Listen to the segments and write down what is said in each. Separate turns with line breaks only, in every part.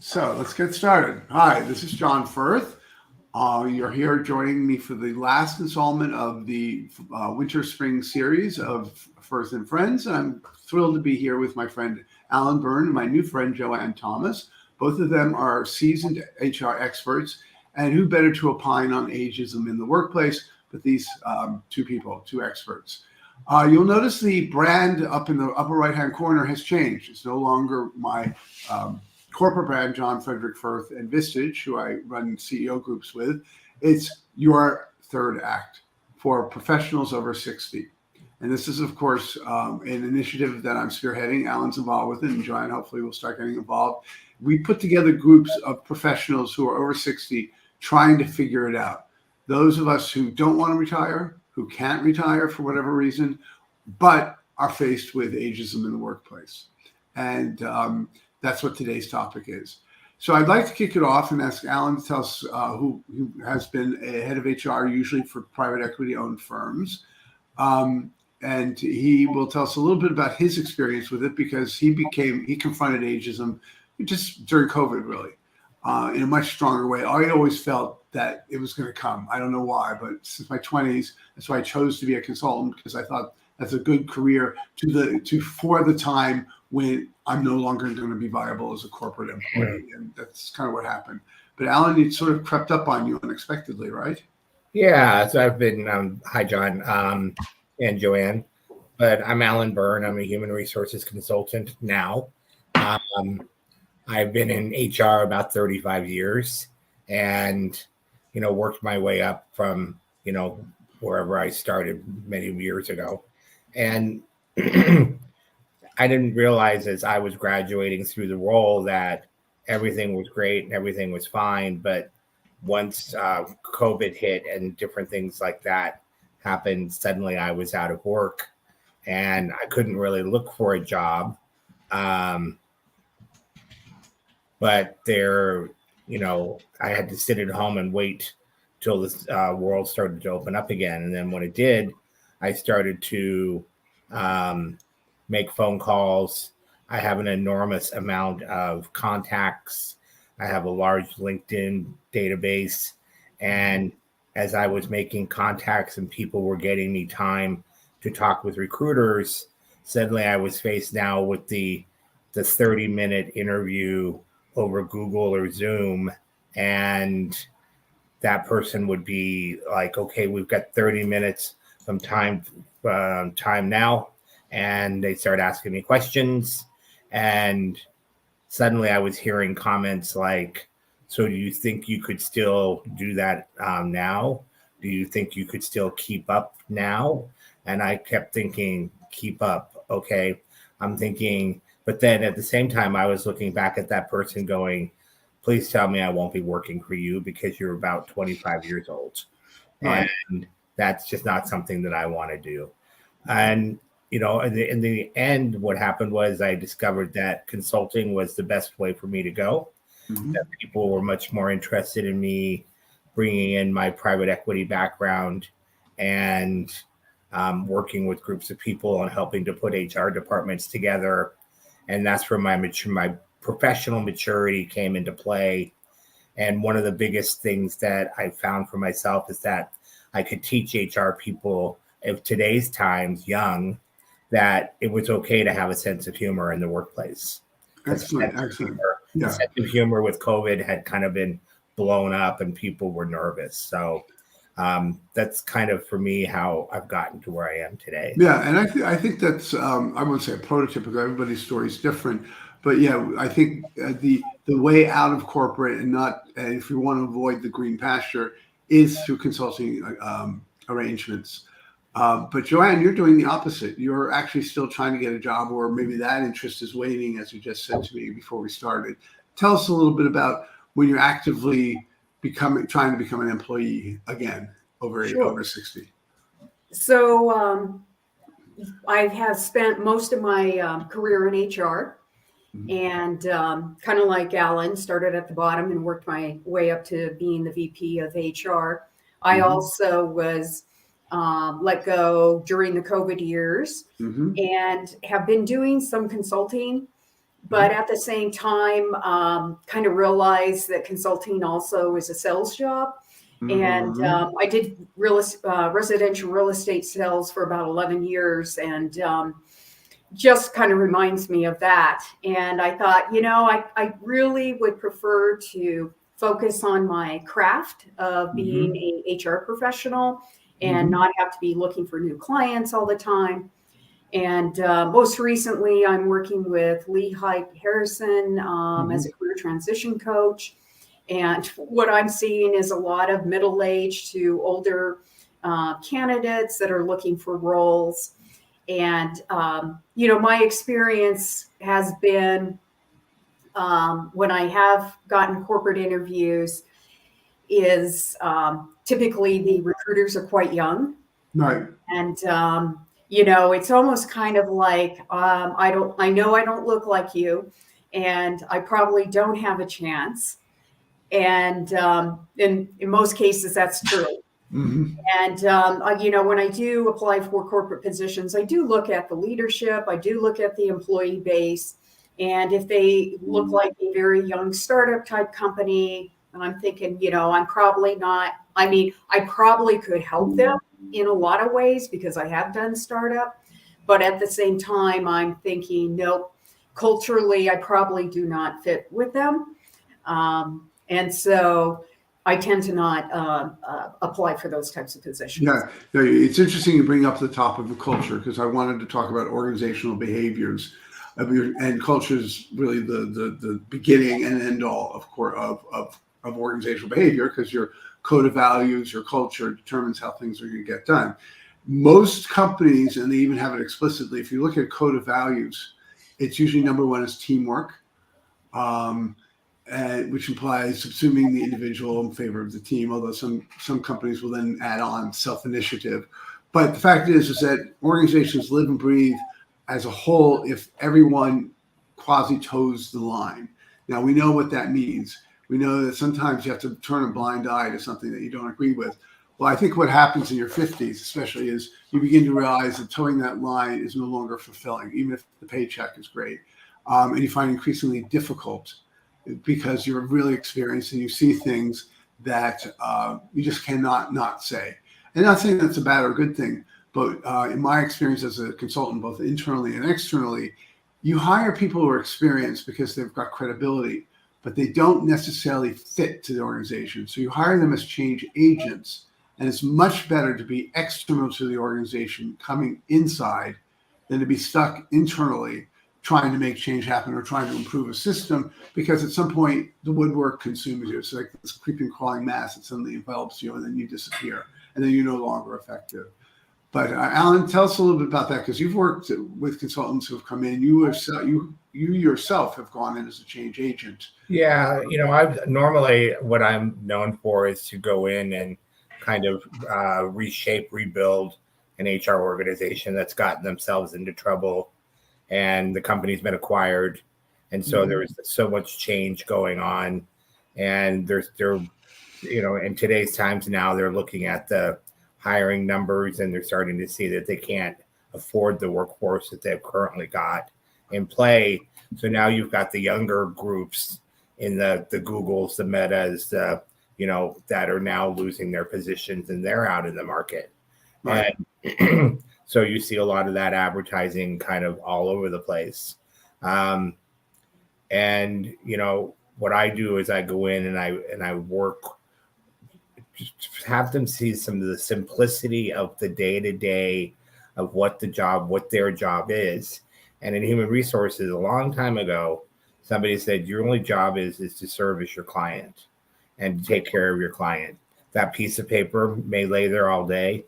So let's get started. Hi, this is John Firth. You're here joining me for the last installment of the Winter Spring series of Firth and Friends. And I'm thrilled to be here with my friend Alan Byrne and my new friend JoAnn Thomas. Both of them are seasoned HR experts, and who better to opine on ageism in the workplace but these two experts. You'll notice the brand up in the upper right-hand corner has changed. It's no longer my corporate brand, John Frederick Firth and Vistage, who I run CEO groups with. It's your third act for professionals over 60. And this is, of course, an initiative that I'm spearheading. Alan's involved with it, and JoAnn hopefully will start getting involved. We put together groups of professionals who are over 60 trying to figure it out. Those of us who don't want to retire, who can't retire for whatever reason, but are faced with ageism in the workplace. And that's what today's topic is. So I'd like to kick it off and ask Alan to tell us who has been a head of HR, usually for private equity-owned firms. And he will tell us a little bit about his experience with it, because he confronted ageism just during COVID, really, in a much stronger way. I always felt that it was going to come. I don't know why, but since my 20s, that's why I chose to be a consultant, because I thought that's a good career for the time when I'm no longer going to be viable as a corporate employee. And that's kind of what happened. But Alan, it sort of crept up on you unexpectedly, right?
Yeah, so I've been, hi, John and JoAnn, but I'm Alan Byrne. I'm a human resources consultant now. I've been in HR about 35 years and, worked my way up from, wherever I started many years ago. And I didn't realize as I was graduating through the role that everything was great and everything was fine. But once COVID hit and different things like that happened, suddenly I was out of work and I couldn't really look for a job. But there, I had to sit at home and wait till this world started to open up again. And then when it did, I started to make phone calls. I have an enormous amount of contacts. I have a large LinkedIn database. And as I was making contacts and people were getting me time to talk with recruiters, suddenly I was faced now with the 30-minute interview over Google or Zoom. And that person would be like, okay, we've got 30 minutes from time now. And they start asking me questions. And suddenly I was hearing comments like, so do you think you could still do that now? Do you think you could still keep up now? And I kept thinking, keep up. Okay. I'm thinking, but then at the same time, I was looking back at that person going, please tell me I won't be working for you because you're about 25 years old. Right. And that's just not something that I want to do. And in the end, what happened was I discovered that consulting was the best way for me to go. Mm-hmm. That people were much more interested in me bringing in my private equity background and working with groups of people and helping to put HR departments together. And that's where my professional maturity came into play. And one of the biggest things that I found for myself is that I could teach HR people of today's times, young, that it was okay to have a sense of humor in the workplace.
Excellent.
Yeah. The sense of humor with COVID had kind of been blown up and people were nervous. So that's kind of, for me, how I've gotten to where I am today.
Yeah, and I think that's, I wouldn't say a prototypical, everybody's story is different. But yeah, I think the way out of corporate and if you want to avoid the green pasture is through consulting arrangements. But JoAnn, you're doing the opposite. You're actually still trying to get a job, or maybe that interest is waning, as you just said to me before we started. Tell us a little bit about when you're actively trying to become an employee again over 60.
So I have spent most of my career in HR. Mm-hmm. And kind of like Alan, started at the bottom and worked my way up to being the VP of HR. I also was let go during the COVID years, and have been doing some consulting But at the same time, kind of realized that consulting also is a sales job. And I did residential real estate sales for about 11 years, and just kind of reminds me of that. And I thought, I really would prefer to focus on my craft of being a HR professional and not have to be looking for new clients all the time. And most recently, I'm working with Lehigh Harrison as a career transition coach. And what I'm seeing is a lot of middle-aged to older candidates that are looking for roles. And, my experience has been when I have gotten corporate interviews is typically the recruiters are quite young.
Right.
And, it's almost kind of like, I know I don't look like you, and I probably don't have a chance. And in most cases, that's true. And, when I do apply for corporate positions, I do look at the leadership. I do look at the employee base. And if they look like a very young startup type company, and I'm thinking, I'm probably not, I probably could help them in a lot of ways because I have done startup. But at the same time, I'm thinking, nope, culturally, I probably do not fit with them. And so I tend to not apply for those types of positions.
Yeah, it's interesting you bring up the topic of culture, because I wanted to talk about organizational behaviors, and culture is really the beginning and end all of organizational behavior, because your code of values, your culture determines how things are going to get done. Most companies, and they even have it explicitly, if you look at code of values, it's usually number one is teamwork. Which implies subsuming the individual in favor of the team, although some companies will then add on self-initiative. But the fact is that organizations live and breathe as a whole if everyone quasi-toes the line. Now, we know what that means. We know that sometimes you have to turn a blind eye to something that you don't agree with. Well, I think what happens in your 50s, especially, is you begin to realize that towing that line is no longer fulfilling, even if the paycheck is great. And you find it increasingly difficult because you're really experienced and you see things that you just cannot not say. And not saying that's a bad or good thing, but in my experience as a consultant, both internally and externally, you hire people who are experienced because they've got credibility, but they don't necessarily fit to the organization. So you hire them as change agents, and it's much better to be external to the organization coming inside than to be stuck internally trying to make change happen or trying to improve a system, because at some point the woodwork consumes you. It's like this creeping, crawling mass that suddenly envelops you, and then you disappear, and then you're no longer effective. But Alan, tell us a little bit about that, because you've worked with consultants who have come in. You yourself have gone in as a change agent.
Yeah, I've normally, what I'm known for is to go in and kind of reshape, rebuild an HR organization that's gotten themselves into trouble, and the company's been acquired, and so there's so much change going on, and in today's times now, they're looking at the hiring numbers, and they're starting to see that they can't afford the workforce that they've currently got in play. So now you've got the younger groups in the Googles, the Metas, that are now losing their positions, and they're out in the market. Right. And so you see a lot of that advertising kind of all over the place. And what I do is I go in and I work, just have them see some of the simplicity of the day-to-day of what their job is. And in human resources, a long time ago, somebody said, your only job is to service your client and to take care of your client. That piece of paper may lay there all day.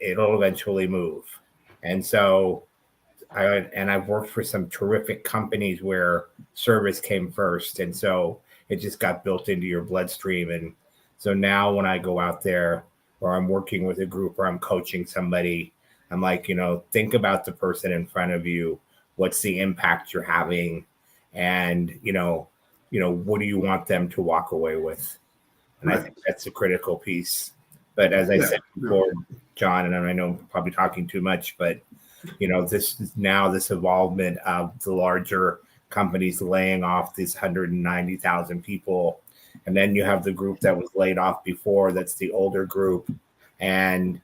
It'll eventually move. And so I've worked for some terrific companies where service came first. And so it just got built into your bloodstream. And so now when I go out there, or I'm working with a group, or I'm coaching somebody, I'm like, think about the person in front of you. What's the impact you're having? And, what do you want them to walk away with? And right. I think that's a critical piece. But as I said before, John, and I know I'm probably talking too much, but this involvement of the larger companies laying off these 190,000 people. And then you have the group that was laid off before, that's the older group. And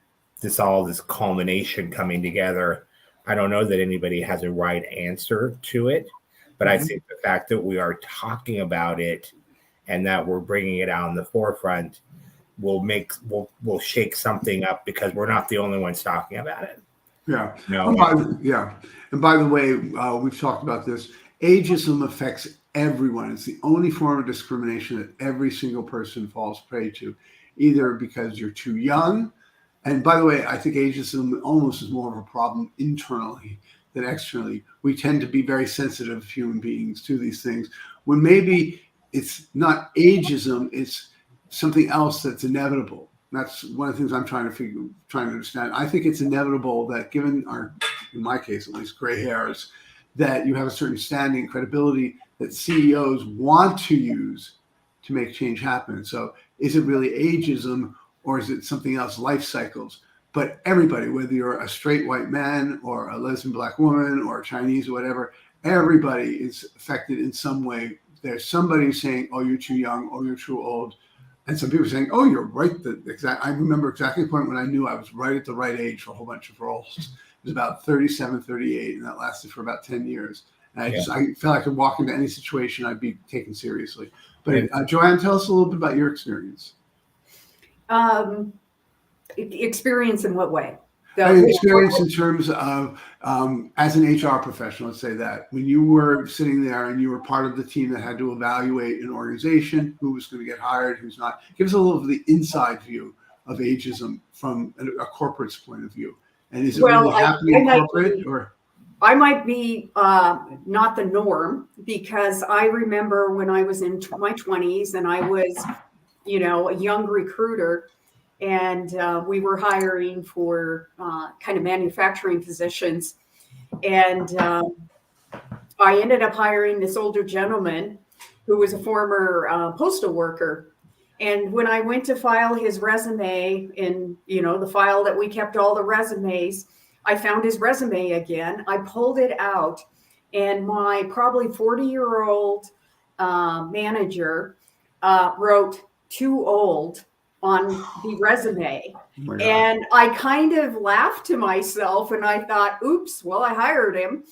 all this culmination coming together. I don't know that anybody has a right answer to it, but I think the fact that we are talking about it and that we're bringing it out in the forefront will shake something up, because we're not the only ones talking about it.
Yeah.
No.
And by the way, we've talked about this. Ageism affects everyone. It's the only form of discrimination that every single person falls prey to, either because you're too young. And by the way, I think ageism almost is more of a problem internally than externally. We tend to be very sensitive human beings to these things, when maybe it's not ageism, it's something else that's inevitable. That's one of the things I'm trying to understand. I think it's inevitable that, given our, in my case at least, gray hairs, that you have a certain standing and credibility that CEOs want to use to make change happen. So is it really ageism, or is it something else, life cycles? But everybody, whether you're a straight white man or a lesbian black woman or Chinese or whatever, everybody is affected in some way. There's somebody saying, oh, you're too young, oh, you're too old. And some people are saying, oh, you're right. I remember exactly the point when I knew I was right at the right age for a whole bunch of roles. It was about 37, 38, and that lasted for about 10 years. And I felt like I could walk into any situation, I'd be taken seriously. But JoAnn, tell us a little bit about your experience.
Experience in what way?
Experience in terms of, as an HR professional, let's say that, when you were sitting there and you were part of the team that had to evaluate an organization, who was going to get hired, who's not. Give us a little of the inside view of ageism from a corporate's point of view. And is it really happening in corporate? Or
I might be not the norm, because I remember when I was in my 20s and I was, a young recruiter, and we were hiring for kind of manufacturing positions. And I ended up hiring this older gentleman who was a former postal worker. And when I went to file his resume in, the file that we kept all the resumes, I found his resume again. I pulled it out, and my probably 40-year-old manager wrote "too old" on the resume.
Oh,
and I kind of laughed to myself, and I thought, oops, well, I hired him,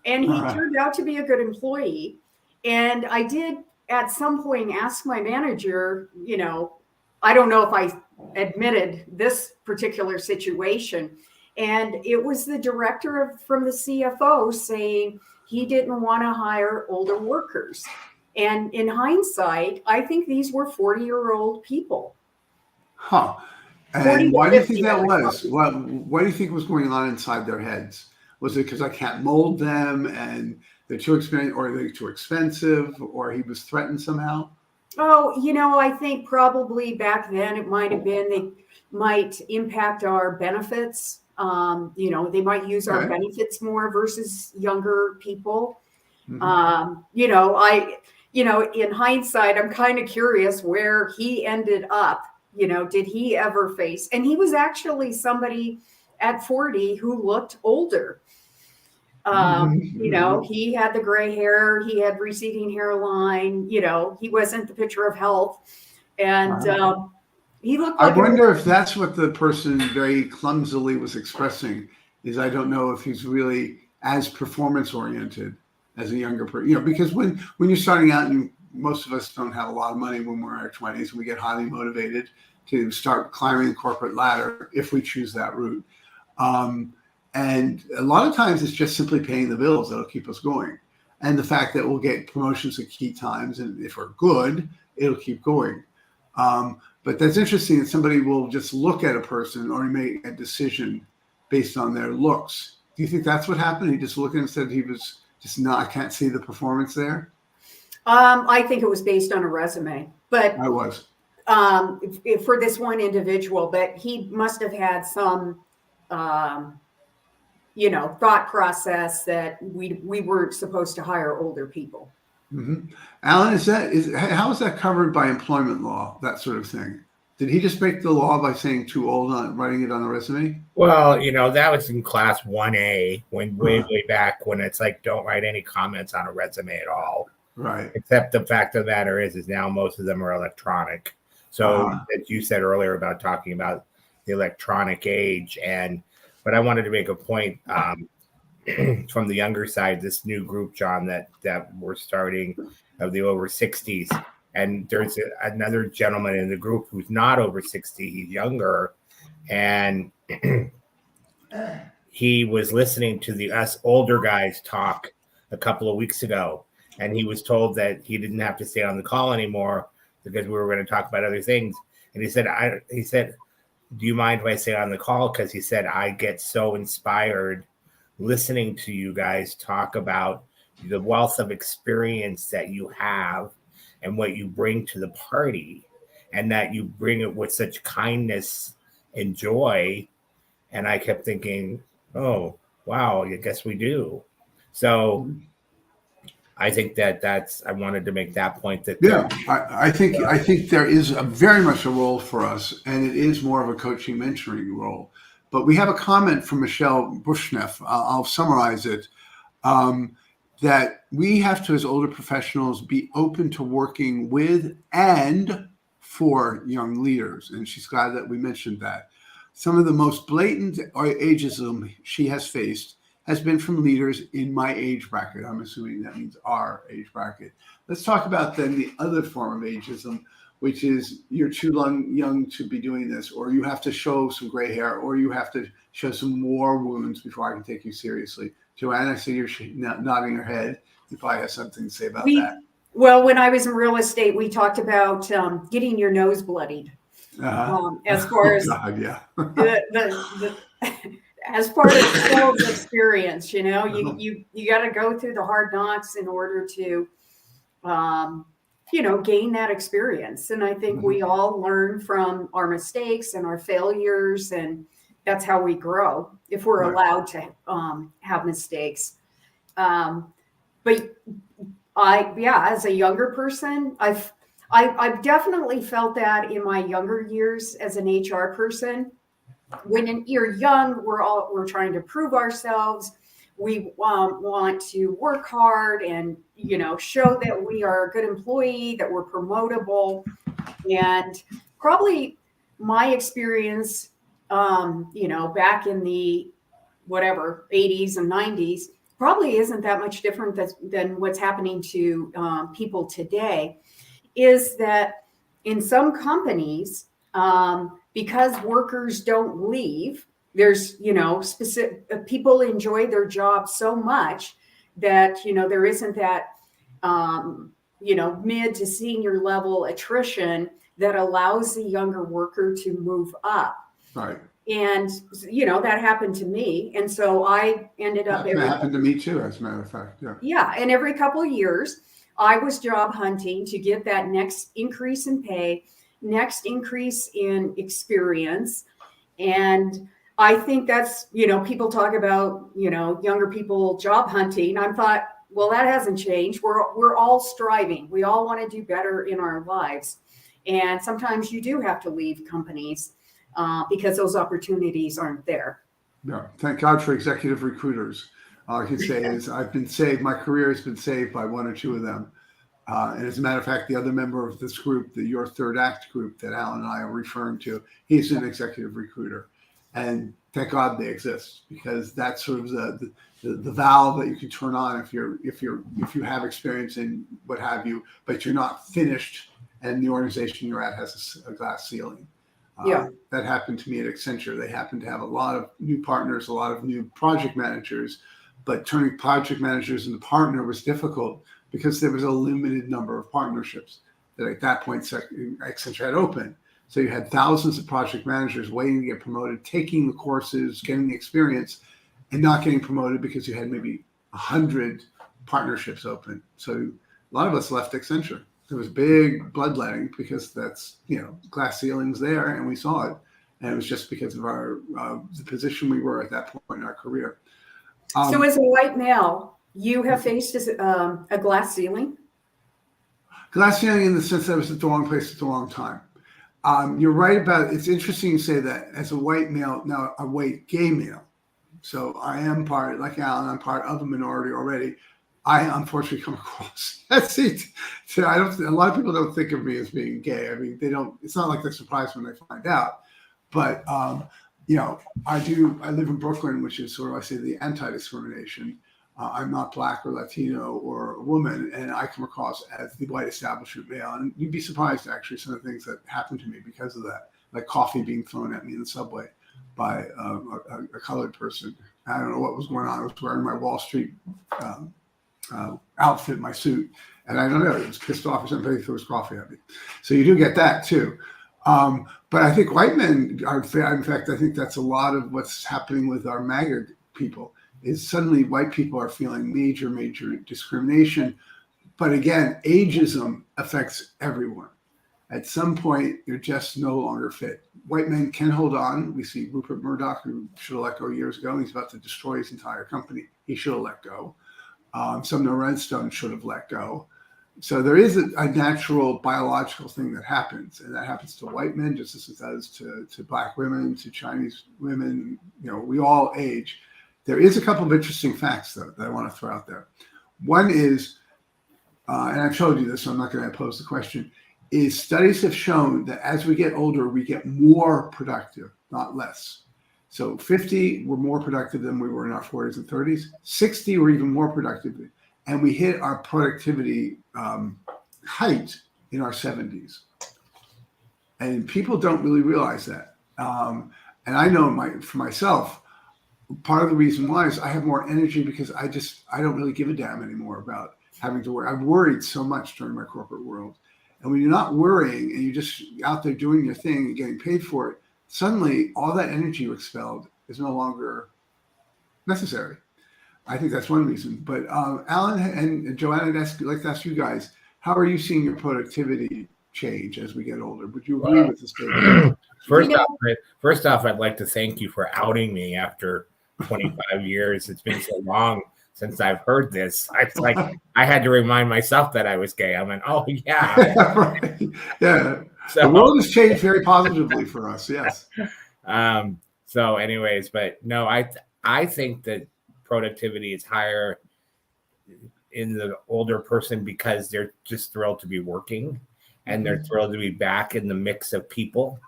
and he turned out to be a good employee. And I did at some point ask my manager, I don't know if I admitted this particular situation, and it was the director from the CFO saying he didn't want to hire older workers. And in hindsight, I think these were 40-year-old people.
Huh. And why do you think that was? What do you think was going on inside their heads? Was it because I can't mold them and they're too expensive, or they're too expensive, or he was threatened somehow?
Oh, I think probably back then it might have been they might impact our benefits. They might use our benefits more versus younger people. Mm-hmm. In hindsight, I'm kind of curious where he ended up. Did he ever face? And he was actually somebody at 40 who looked older. He had the gray hair, he had receding hairline, he wasn't the picture of health. And he looked like
I wonder if that's what the person very clumsily was expressing, is I don't know if he's really as performance oriented as a younger person. Because when you're starting out, and most of us don't have a lot of money when we're in our 20s, and we get highly motivated to start climbing the corporate ladder if we choose that route. And a lot of times it's just simply paying the bills that'll keep us going. And the fact that we'll get promotions at key times, and if we're good, it'll keep going. But that's interesting that somebody will just look at a person or make a decision based on their looks. Do you think that's what happened? He just looked and said he was just not, I can't see the performance there?
I think it was based on a resume, but
I was.
For this one individual, but he must have had some, thought process that we weren't supposed to hire older people.
Mm-hmm. Alan, how is that covered by employment law, that sort of thing? Did he just break the law by saying too old on writing it on the resume?
Well, that was in class 1A when way back when it's like, don't write any comments on a resume at all.
Right.
Except the fact of the matter is now most of them are electronic. So as you said earlier about talking about the electronic age, but I wanted to make a point from the younger side, this new group, John, that we're starting of the over 60s. And there's another gentleman in the group who's not over 60. He's younger. And he was listening to us older guys talk a couple of weeks ago. And he was told that he didn't have to stay on the call anymore because we were going to talk about other things. And he said, do you mind if I stay on the call? Because he said, I get so inspired listening to you guys talk about the wealth of experience that you have and what you bring to the party, and that you bring it with such kindness and joy. And I kept thinking, oh, wow, I guess we do. So I think I wanted to make that point.
I think there is very much a role for us, and it is more of a coaching, mentoring role. But we have a comment from Michelle Bushneff. I'll summarize it. That we have to, as older professionals, be open to working with and for young leaders. And she's glad that we mentioned that. Some of the most blatant ageism she has faced has been from leaders in my age bracket. I'm assuming that means our age bracket. Let's talk about then the other form of ageism, which is you're too young to be doing this, or you have to show some gray hair, or you have to show some war wounds before I can take you seriously. JoAnn, I see you're nodding your head. You probably have something to say about that.
Well, when I was in real estate, we talked about getting your nose bloodied. As far as as part of sales experience, you got to go through the hard knocks in order to, gain that experience. And I think we all learn from our mistakes and our failures, and that's how we grow if we're allowed to have mistakes. But as a younger person, I've definitely felt that in my younger years as an HR person. When you're young, we're trying to prove ourselves. We want to work hard and show that we are a good employee, that we're promotable. And probably my experience back in the 80s and 90s probably isn't that much different than what's happening to people today, is that in some companies, because workers don't leave, there's, specific people enjoy their job so much that, there isn't that, mid to senior level attrition that allows the younger worker to move up.
Right.
And, that happened to me. And so I ended up.
That happened to me too, as a matter of fact. Yeah.
Yeah. And every couple of years, I was job hunting to get that next increase in pay, next increase in experience. And I think that's, people talk about, younger people job hunting. I thought, well, that hasn't changed. We're all striving. We all want to do better in our lives. And sometimes you do have to leave companies because those opportunities aren't there.
Yeah. Thank God for executive recruiters. All I can say is I've been saved. My career has been saved by one or two of them. And as a matter of fact, the other member of this group, Your Third Act group that Alan and I are referring to, he's an executive recruiter. And thank God they exist, because that's sort of the valve that you can turn on if you have experience in what have you, but you're not finished and the organization you're at has a glass ceiling. That happened to me at Accenture. They happened to have a lot of new partners, a lot of new project managers, but turning project managers into partner was difficult because there was a limited number of partnerships that at that point Accenture had open. So you had thousands of project managers waiting to get promoted, taking the courses, getting the experience, and not getting promoted because you had maybe 100 partnerships open. So a lot of us left Accenture. There was big bloodletting because that's, glass ceilings there, and we saw it. And it was just because of the position we were at that point in our career.
So as a white male, you have faced a glass ceiling?
Glass ceiling in the sense that I was at the wrong place at the wrong time. You're right about, it's interesting you say that as a white male, now a white gay male. So I am part, like Alan, I'm part of a minority already. I unfortunately come across, that's it. So I don't, a lot of people don't think of me as being gay. I mean, they don't, it's not like they're surprised when they find out. But, you know, I live in Brooklyn, which is sort of, I say, the anti-discrimination. I'm not Black or Latino or a woman, and I come across as the white establishment male. And you'd be surprised, actually, some of the things that happen to me because of that, like coffee being thrown at me in the subway by a colored person. I don't know what was going on. I was wearing my Wall Street outfit, my suit, and I don't know, it was pissed off or somebody threw his coffee at me. So you do get that too. But I think white men are, in fact, I think that's a lot of what's happening with our MAGA people, is suddenly white people are feeling major discrimination. But again, ageism affects everyone. At some point, you're just no longer fit. White men can hold on. We see Rupert Murdoch, who should have let go years ago. He's about to destroy his entire company. He should have let go. Sumner Redstone should have let go. So there is a natural biological thing that happens, and that happens to white men just as it does to Black women, to Chinese women. You know, we all age. There is a couple of interesting facts, though, that I want to throw out there. One is, and I've showed you this, so I'm not going to pose the question, is studies have shown that as we get older, we get more productive, not less. So 50, we're more productive than we were in our 40s and 30s. 60, we're even more productive. And we hit our productivity height in our 70s. And people don't really realize that. And I know for myself, part of the reason why is I have more energy because I don't really give a damn anymore about having to worry. I've worried so much during my corporate world. And when you're not worrying and you're just out there doing your thing and getting paid for it, suddenly all that energy you expelled is no longer necessary. I think that's one reason. But Alan and JoAnn, I'd like to ask you guys, how are you seeing your productivity change as we get older? Would you agree with this statement?
First off, I'd like to thank you for outing me after 25 years. It's been so long since I've heard this. It's like I had to remind myself that I was gay. I went, oh, yeah.
Right. Yeah.
So,
the world has changed very positively for us, yes.
So anyways, but no, I think that productivity is higher in the older person because they're just thrilled to be working and they're thrilled to be back in the mix of people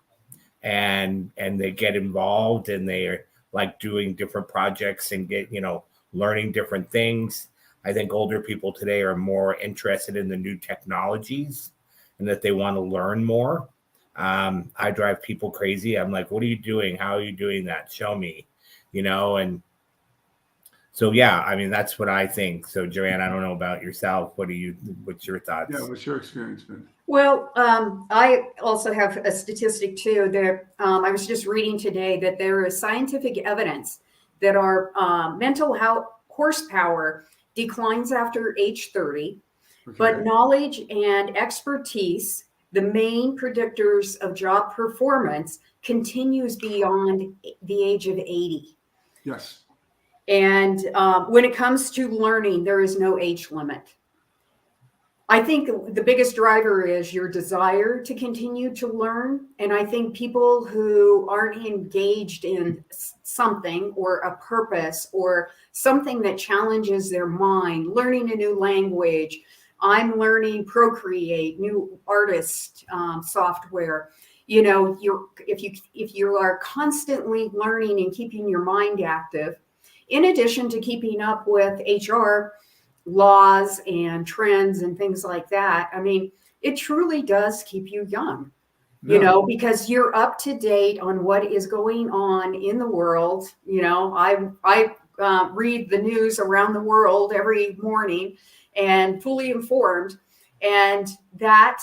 and they get involved and they're like doing different projects and get, learning different things. I think older people today are more interested in the new technologies and that they want to learn more. I drive people crazy. I'm like, what are you doing? How are you doing that? Show me, and so, yeah, I mean, that's what I think. So, JoAnn, I don't know about yourself. What's your thoughts?
Yeah, what's your experience been?
Well, I also have a statistic too that I was just reading today that there is scientific evidence that our mental horsepower declines after age 30, okay. But knowledge and expertise, the main predictors of job performance, continues beyond the age of 80.
Yes.
And when it comes to learning, there is no age limit. I think the biggest driver is your desire to continue to learn. And I think people who aren't engaged in something or a purpose or something that challenges their mind, learning a new language, I'm learning Procreate, new artist software. If you are constantly learning and keeping your mind active, in addition to keeping up with HR laws and trends and things like that, I mean, it truly does keep you young, because you're up to date on what is going on in the world. I read the news around the world every morning and fully informed, and that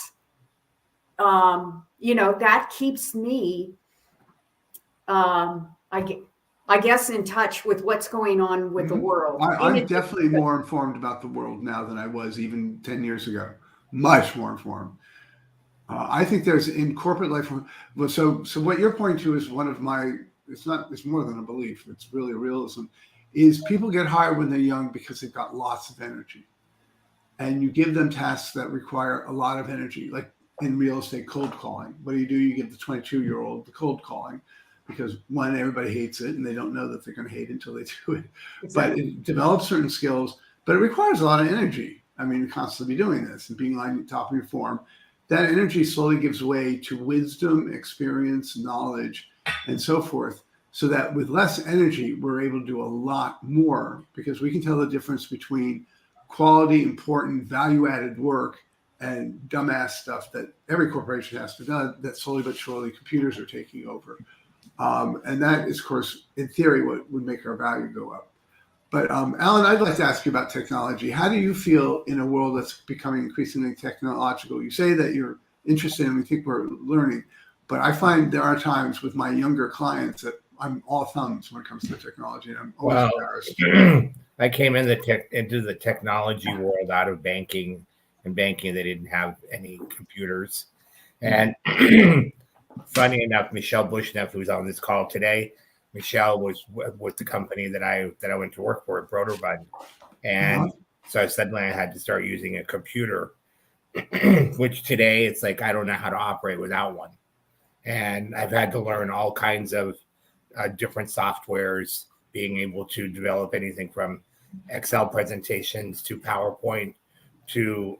that keeps me I guess in touch with what's going on with the world.
I'm definitely more informed about the world now than I was even 10 years ago. Much more informed. I think there's in corporate life. So what you're pointing to is one of my, it's more than a belief. It's really a realism, is people get hired when they're young because they've got lots of energy. And you give them tasks that require a lot of energy. Like in real estate cold calling. What do? You give the 22-year-old the cold calling because one, everybody hates it and they don't know that they're going to hate it until they do it. Exactly. But it develops certain skills, but it requires a lot of energy. I mean, constantly doing this and being on top of your form. That energy slowly gives way to wisdom, experience, knowledge, and so forth. So that with less energy, we're able to do a lot more because we can tell the difference between quality, important, value-added work and dumbass stuff that every corporation has to do that slowly but surely computers are taking over. And that is, of course, in theory, what would make our value go up. But Alan, I'd like to ask you about technology. How do you feel in a world that's becoming increasingly technological? You say that you're interested and we think we're learning, but I find there are times with my younger clients that I'm all thumbs when it comes to technology. And I'm always embarrassed.
I came into the technology world out of banking. In banking, they didn't have any computers. And funny enough, Michelle Bushneff, who's on this call today, Michelle was with the company that I went to work for at Broderbund. And so suddenly I had to start using a computer, which today it's like I don't know how to operate without one. And I've had to learn all kinds of different softwares, being able to develop anything from Excel presentations to PowerPoint to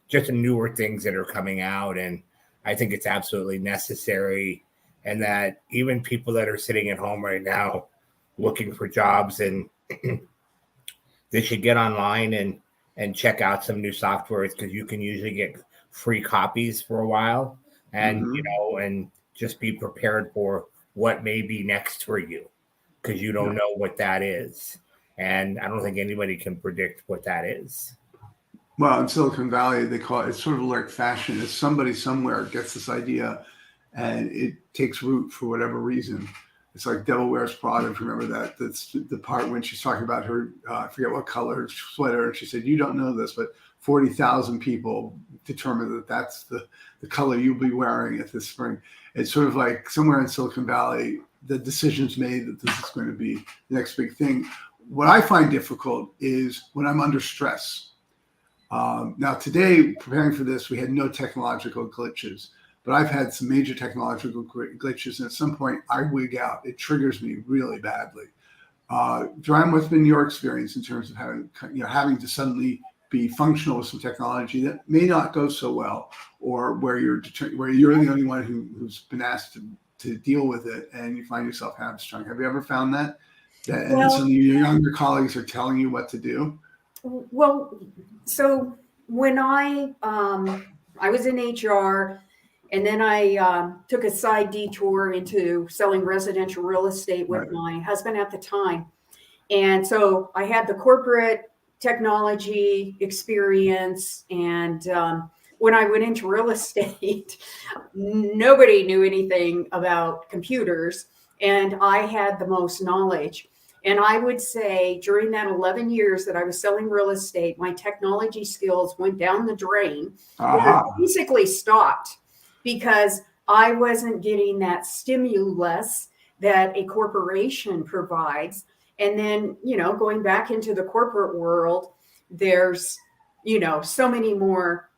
just newer things that are coming out. And I think it's absolutely necessary. And that even people that are sitting at home right now looking for jobs, and they should get online and check out some new softwares because you can usually get free copies for a while. And, and just be prepared for what may be next for you because you don't know what that is. And I don't think anybody can predict what that is.
Well, in Silicon Valley, they call it's sort of like fashion. It's somebody somewhere gets this idea and it takes root for whatever reason. It's like Devil Wears Prada, if you remember that. That's the part when she's talking about her, I forget what color sweater. And she said, you don't know this, but 40,000 people determined that that's the color you'll be wearing at this spring. It's sort of like somewhere in Silicon Valley, the decision's made that this is going to be the next big thing. What I find difficult is when I'm under stress. Now today, preparing for this, we had no technological glitches, but I've had some major technological glitches. And at some point I wig out. It triggers me really badly. JoAnn, what's been your experience in terms of having to suddenly be functional with some technology that may not go so well, or where you're the only one who's been asked to deal with it and you find yourself hamstrung? Have you ever found that and some of your younger colleagues are telling you what to do?
Well, so when I was in HR, and then I took a side detour into selling residential real estate with my husband at the time. And so I had the corporate technology experience. And when I went into real estate, nobody knew anything about computers. And I had the most knowledge. And I would say during that 11 years that I was selling real estate, my technology skills went down the drain. Basically stopped because I wasn't getting that stimulus that a corporation provides. And then, going back into the corporate world, there's, so many more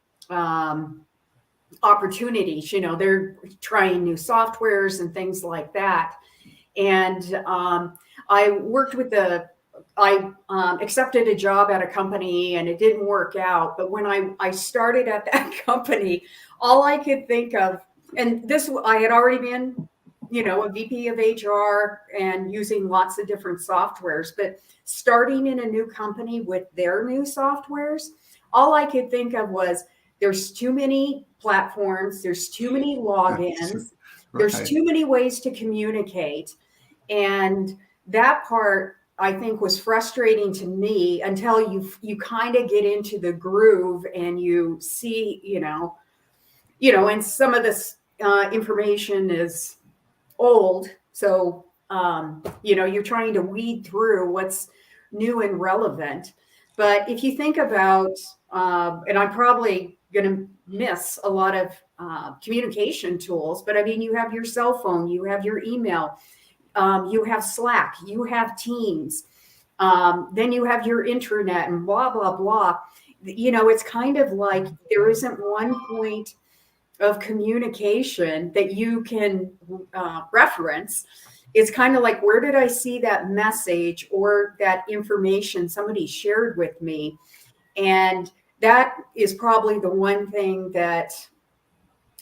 opportunities. They're trying new softwares and things like that. And I worked with I accepted a job at a company and it didn't work out. But when I started at that company, all I could think of, and I had already been, a VP of HR and using lots of different softwares, but starting in a new company with their new softwares, all I could think of was there's too many platforms, there's too many logins, there's too many ways to communicate. And that part, I think, was frustrating to me until you kind of get into the groove and you see, and some of this information is old. So, you're trying to weed through what's new and relevant. But if you think about, and I'm probably going to miss a lot of communication tools, but I mean, you have your cell phone, you have your email, you have Slack, you have Teams, then you have your internet and blah, blah, blah. It's kind of like there isn't one point of communication that you can reference. It's kind of like, where did I see that message or that information somebody shared with me? And that is probably the one thing that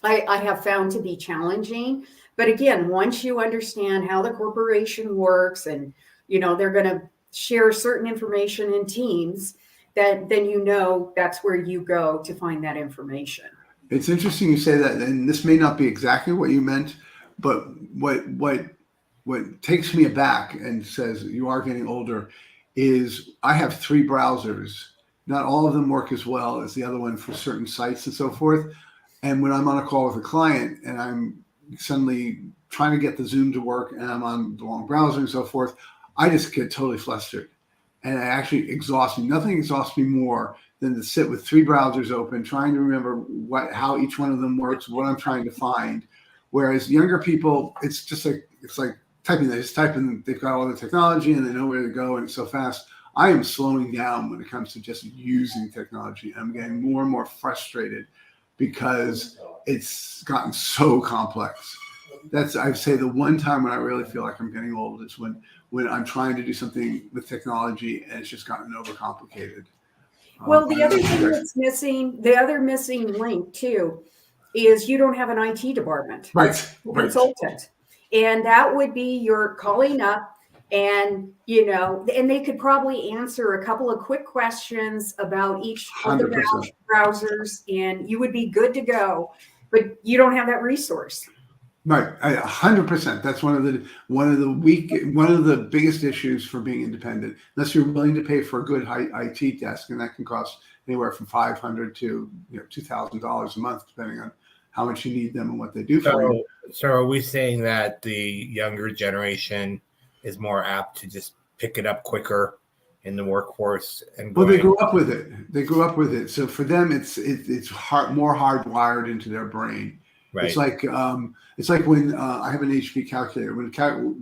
I have found to be challenging. But again, once you understand how the corporation works and, they're going to share certain information in teams, that then that's where you go to find that information.
It's interesting you say that, and this may not be exactly what you meant, but what takes me aback and says you are getting older is I have 3 browsers. Not all of them work as well as the other one for certain sites and so forth. And when I'm on a call with a client and I'm suddenly trying to get the Zoom to work and I'm on the wrong browser and so forth, I just get totally flustered. And it actually exhausts me. Nothing exhausts me more than to sit with 3 browsers open, trying to remember how each one of them works, what I'm trying to find. Whereas younger people, it's like typing. They just type in, they've got all the technology and they know where to go, and it's so fast. I am slowing down when it comes to just using technology. I'm getting more and more frustrated because it's gotten so complex. That's, I'd say, the one time when I really feel like I'm getting old is when I'm trying to do something with technology and it's just gotten overcomplicated.
Well, the other thing that's missing, the other missing link too, is you don't have an IT department.
Right.
Consultant. And that would be your calling up and, and they could probably answer a couple of quick questions about each of the
100%.
browsers and you would be good to go, but you don't have that resource.
Right, 100%. That's one of the biggest issues for being independent. Unless you're willing to pay for a good IT desk, and that can cost anywhere from $500 to $2,000 a month, depending on how much you need them and what they do for you.
So, are we saying that the younger generation is more apt to just pick it up quicker in the workforce? And
well, they grew up with it. So for them, it's more hardwired into their brain. Right. It's like when I have an HP calculator. When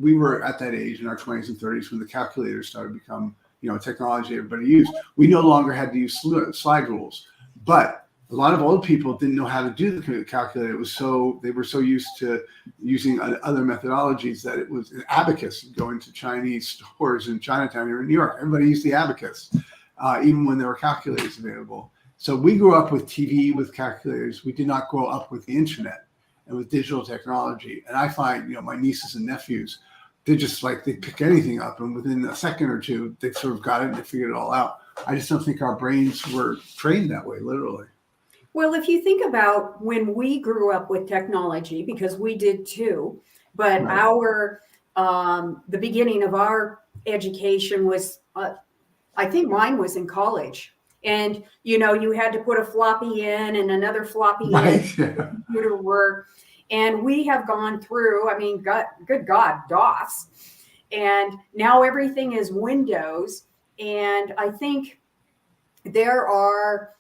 we were at that age in our 20s and 30s when the calculator started to become technology everybody used, we no longer had to use slide rules. But a lot of old people didn't know how to do the calculator. They were so used to using other methodologies that it was an abacus. You go into Chinese stores in Chinatown or in New York, everybody used the abacus, even when there were calculators available. So we grew up with TV, with calculators. We did not grow up with the internet and with digital technology. And I find, my nieces and nephews, they're just like, they pick anything up and within a second or two, they've sort of got it and they figured it all out. I just don't think our brains were trained that way, literally.
Well, if you think about when we grew up with technology, because we did too, but right. The beginning of our education was, I think mine was in college. And, you had to put a floppy in and another floppy in for computer work. And we have gone through, good God, DOS. And now everything is Windows. And I think there are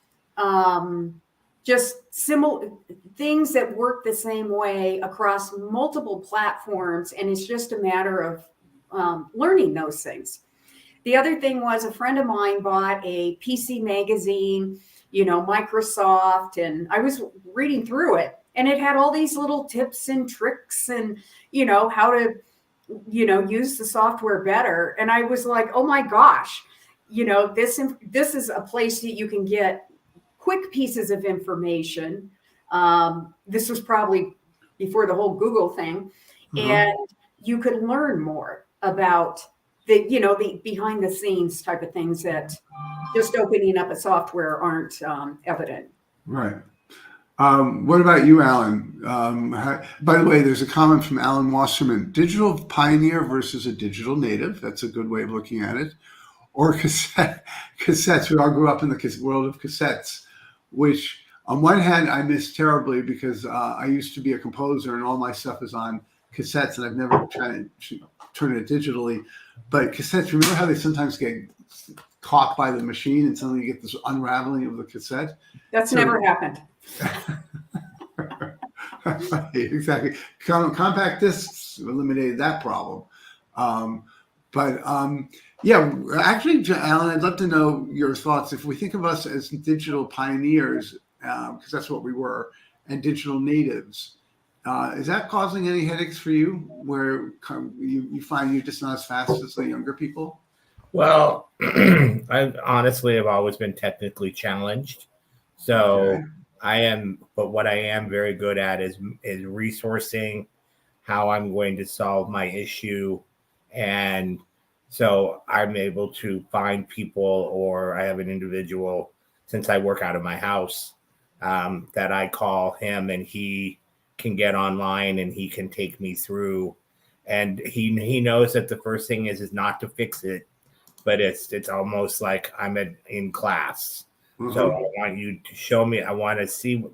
just similar things that work the same way across multiple platforms. And it's just a matter of learning those things. The other thing was a friend of mine bought a PC magazine, Microsoft, and I was reading through it and it had all these little tips and tricks and, how to, use the software better. And I was like, oh my gosh, this is a place that you can get quick pieces of information. This was probably before the whole Google thing. Mm-hmm. And you could learn more about the behind the scenes type of things that just opening up a software aren't evident.
Right. What about you, Alan? By the way, there's a comment from Alan Wasserman: digital pioneer versus a digital native. That's a good way of looking at it. Or cassettes. We all grew up in the world of cassettes, which on one hand I miss terribly because I used to be a composer and all my stuff is on cassettes and I've never tried to turn it digitally. But cassettes, remember how they sometimes get caught by the machine and suddenly you get this unraveling of the cassette?
That's never happened.
Right, exactly. Compact discs eliminated that problem. Yeah, actually, Alan, I'd love to know your thoughts. If we think of us as digital pioneers, because that's what we were, and digital natives. Is that causing any headaches for you, where you find you're just not as fast as the younger people?
Well, I honestly have always been technically challenged. So
Okay.
but what I am very good at is resourcing how I'm going to solve my issue. And so I'm able to find people, or I have an individual, since I work out of my house, that I call him, and he can get online and he can take me through. And he knows that the first thing is not to fix it, but it's almost like I'm in class. So I want you to show me. I want to see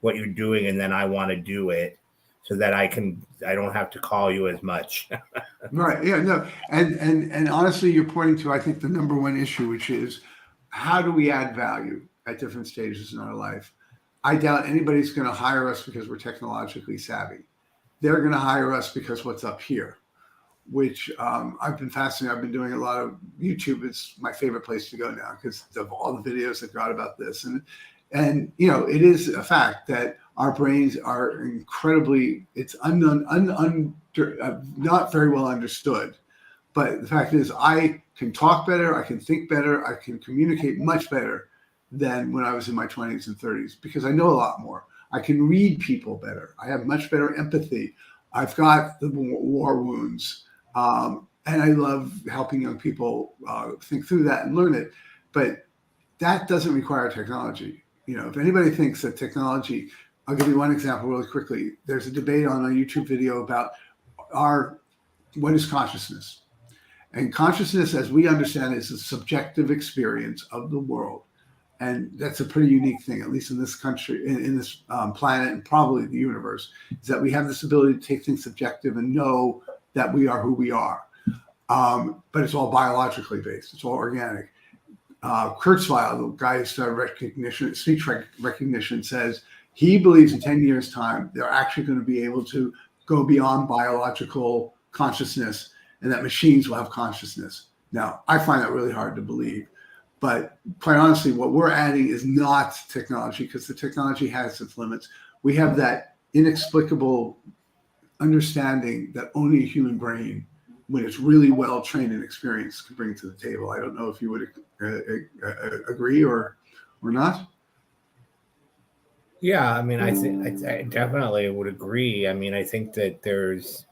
what you're doing, and then I want to do it, so that I don't have to call you as much.
Right. Yeah. No. And honestly, you're pointing to, I think, the number one issue, which is how do we add value at different stages in our life? I doubt anybody's going to hire us because we're technologically savvy. They're going to hire us because what's up here, which I've been fascinated. I've been doing a lot of YouTube. It's my favorite place to go now because of all the videos that got about this. And it is a fact that our brains are incredibly, it's not very well understood. But the fact is, I can talk better, I can think better, I can communicate much better than when I was in my 20s and 30s because I know a lot more. I can read people better. I have much better empathy. I've got the war wounds. And I love helping young people think through that and learn it. But that doesn't require technology. If anybody thinks that technology, I'll give you one example really quickly. There's a debate on a YouTube video about what is consciousness? And consciousness, as we understand it, is a subjective experience of the world. And that's a pretty unique thing, at least in this country, in this planet, and probably the universe, is that we have this ability to take things subjective and know that we are who we are. But it's all biologically based. It's all organic. Kurzweil, the guy who started speech recognition, says he believes in 10 years' time, they're actually going to be able to go beyond biological consciousness and that machines will have consciousness. Now, I find that really hard to believe. But quite honestly, what we're adding is not technology because the technology has its limits. We have that inexplicable understanding that only a human brain, when it's really well trained and experienced, can bring to the table. I don't know if you would agree or not.
Yeah, I mean, I definitely would agree. I mean, I think that there's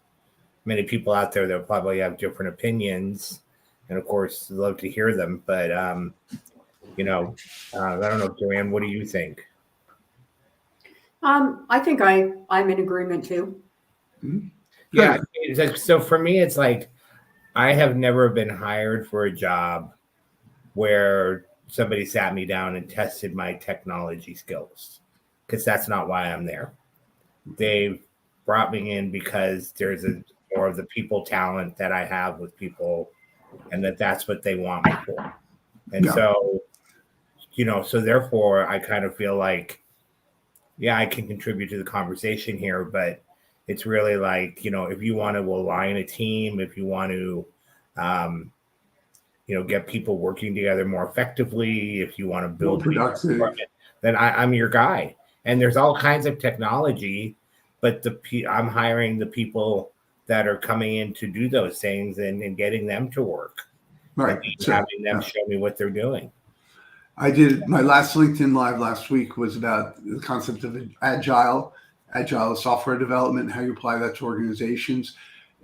many people out there that probably have different opinions, and of course, love to hear them. But I don't know, JoAnn, what do you think?
I think I'm in agreement too.
Mm-hmm.
Yeah. So for me, it's like I have never been hired for a job where somebody sat me down and tested my technology skills, because that's not why I'm there. They've brought me in because there's more of the people talent that I have with people, and that's what they want me for. And so, so therefore I kind of feel like, yeah, I can contribute to the conversation here, but it's really like, if you want to align a team, if you want to, get people working together more effectively, if you want to build
productive,
then I'm your guy. And there's all kinds of technology, but I'm hiring the people that are coming in to do those things and getting them to work.
Right.
And having them show me what they're doing.
I did my last LinkedIn Live last week was about the concept of agile software development, and how you apply that to organizations.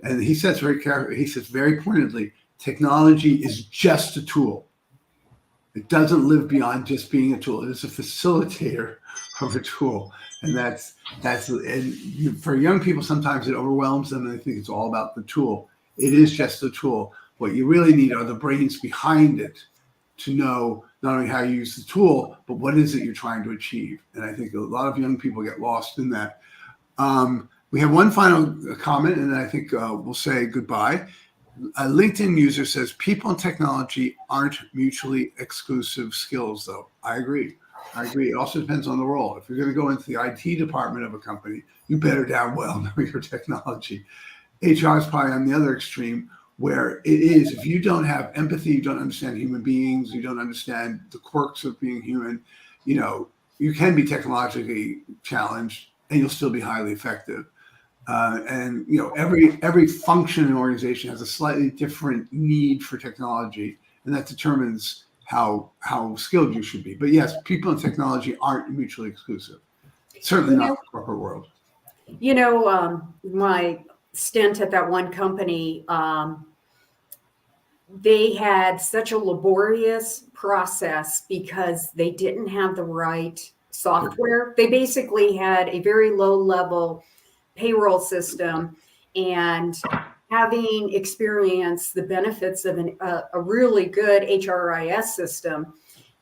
And he says very pointedly, technology is just a tool. It doesn't live beyond just being a tool. It is a facilitator of a tool. And and for young people, sometimes it overwhelms them and they think it's all about the tool. It is just a tool. What you really need are the brains behind it to know not only how you use the tool, but what is it you're trying to achieve. And I think a lot of young people get lost in that. We have one final comment, and I think we'll say goodbye. A LinkedIn user says, people and technology aren't mutually exclusive skills, though. I agree. It also depends on the role. If you're going to go into the IT department of a company, you better damn well know your technology. HR is probably on the other extreme, where it is, if you don't have empathy, you don't understand human beings, you don't understand the quirks of being human, you can be technologically challenged, and you'll still be highly effective. And every function in an organization has a slightly different need for technology, and that determines how skilled you should be. But yes, people and technology aren't mutually exclusive. Certainly not in the corporate world.
My stint at that one company, they had such a laborious process because they didn't have the right software. They basically had a very low level payroll system, and having experienced the benefits of a really good HRIS system,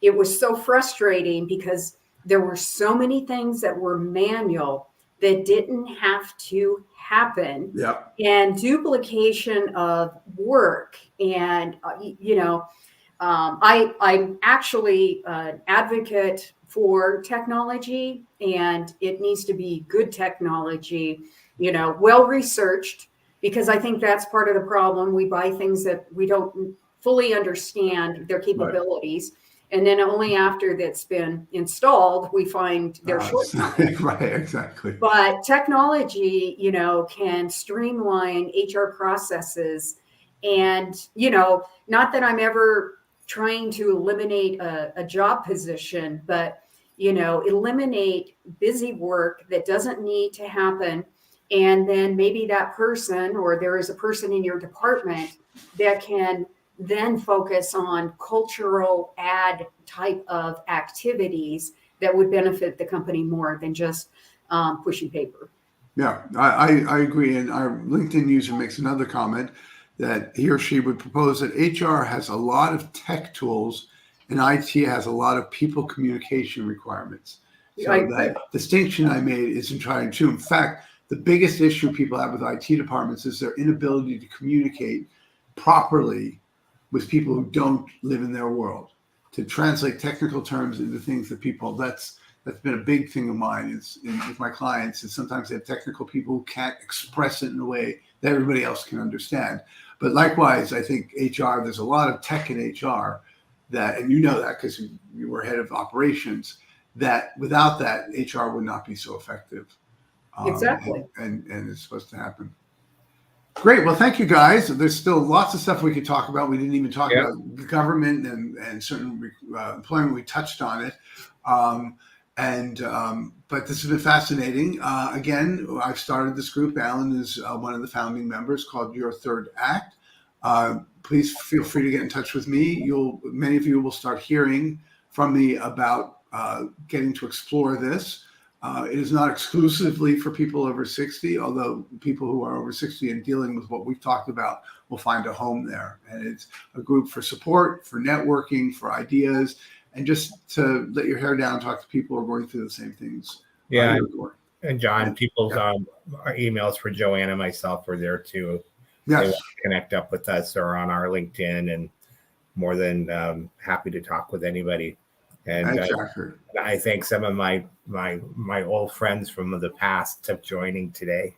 it was so frustrating because there were so many things that were manual that didn't have to happen.
Yep.
And duplication of work. And, I'm actually an advocate for technology, and it needs to be good technology, well researched, because I think that's part of the problem. We buy things that we don't fully understand their capabilities. Right. And then only after that's been installed, we find their shortcomings.
Right, exactly.
But technology, can streamline HR processes. And, not that I'm ever trying to eliminate a job position, but, eliminate busy work that doesn't need to happen. And then maybe that person, or there is a person in your department that can then focus on cultural add type of activities that would benefit the company more than just pushing paper.
Yeah, I agree. And our LinkedIn user makes another comment that he or she would propose that HR has a lot of tech tools and IT has a lot of people communication requirements. So that distinction I made isn't trying to. In fact, the biggest issue people have with IT departments is their inability to communicate properly with people who don't live in their world, to translate technical terms into things that people, that's been a big thing of mine with my clients, is sometimes they have technical people who can't express it in a way that everybody else can understand. But likewise, I think HR, there's a lot of tech in HR that, and that because you were head of operations, that without that, HR would not be so effective.
Exactly.
And it's supposed to happen. Great. Well, thank you, guys. There's still lots of stuff we could talk about. We didn't even talk about government and certain employment. We touched on it. But this has been fascinating. Again, I've started this group. Alan is one of the founding members, called Your Third Act. Please feel free to get in touch with me. Many of you will start hearing from me about getting to explore this. It is not exclusively for people over 60, although people who are over 60 and dealing with what we've talked about will find a home there. And it's a group for support, for networking, for ideas, and just to let your hair down, talk to people who are going through the same things.
Yeah. And John, people's emails for JoAnn and myself are there too.
Yes.
They want to connect up with us or on our LinkedIn, and more than happy to talk with anybody. And I thank some of my old friends from the past of joining today.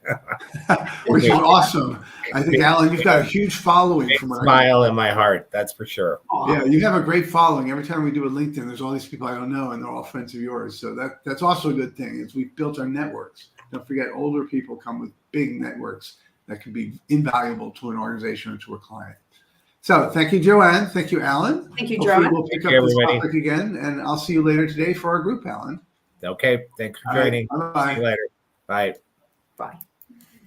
Which is awesome. I think, Alan, you've got a huge following.
From what smile in my heart, that's for sure.
Yeah, you have a great following. Every time we do a LinkedIn, there's all these people I don't know, and they're all friends of yours. So that's also a good thing, is we've built our networks. Don't forget, older people come with big networks that can be invaluable to an organization or to a client. So thank you, JoAnn. Thank you, Alan.
Thank you, John.
We'll pick up this topic again, and I'll see you later today for our group, Alan.
Okay. Thanks for joining.
Right, bye-bye.
See you later. Bye.
Bye.